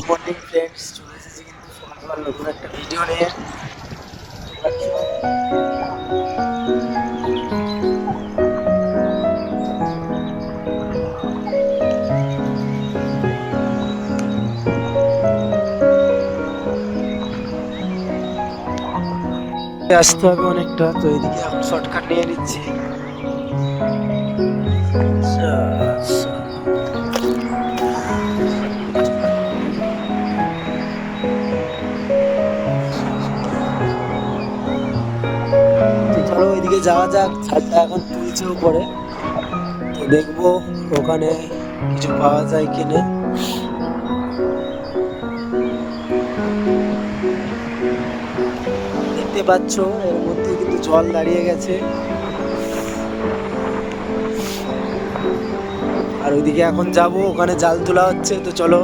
Morning friends, চলে এসেছি কিন্তু সকালবেলা নতুন একটা ভিডিও নিয়ে। আসতে হবে অনেকটা, তো এদিকে এখন শর্টকাট নিয়ে নিচ্ছি। তো চলো ওইদিকে যাওয়া যাক, ছাদটা এখন তুলছে উপরে, তো দেখবো ওখানে কিছু পাওয়া যায় কিনা। দেখতে পাচ্ছ এর মধ্যে কিন্তু জল দাঁড়িয়ে গেছে, আর ওইদিকে এখন যাব, ওখানে জাল তোলা হচ্ছে। তো চলো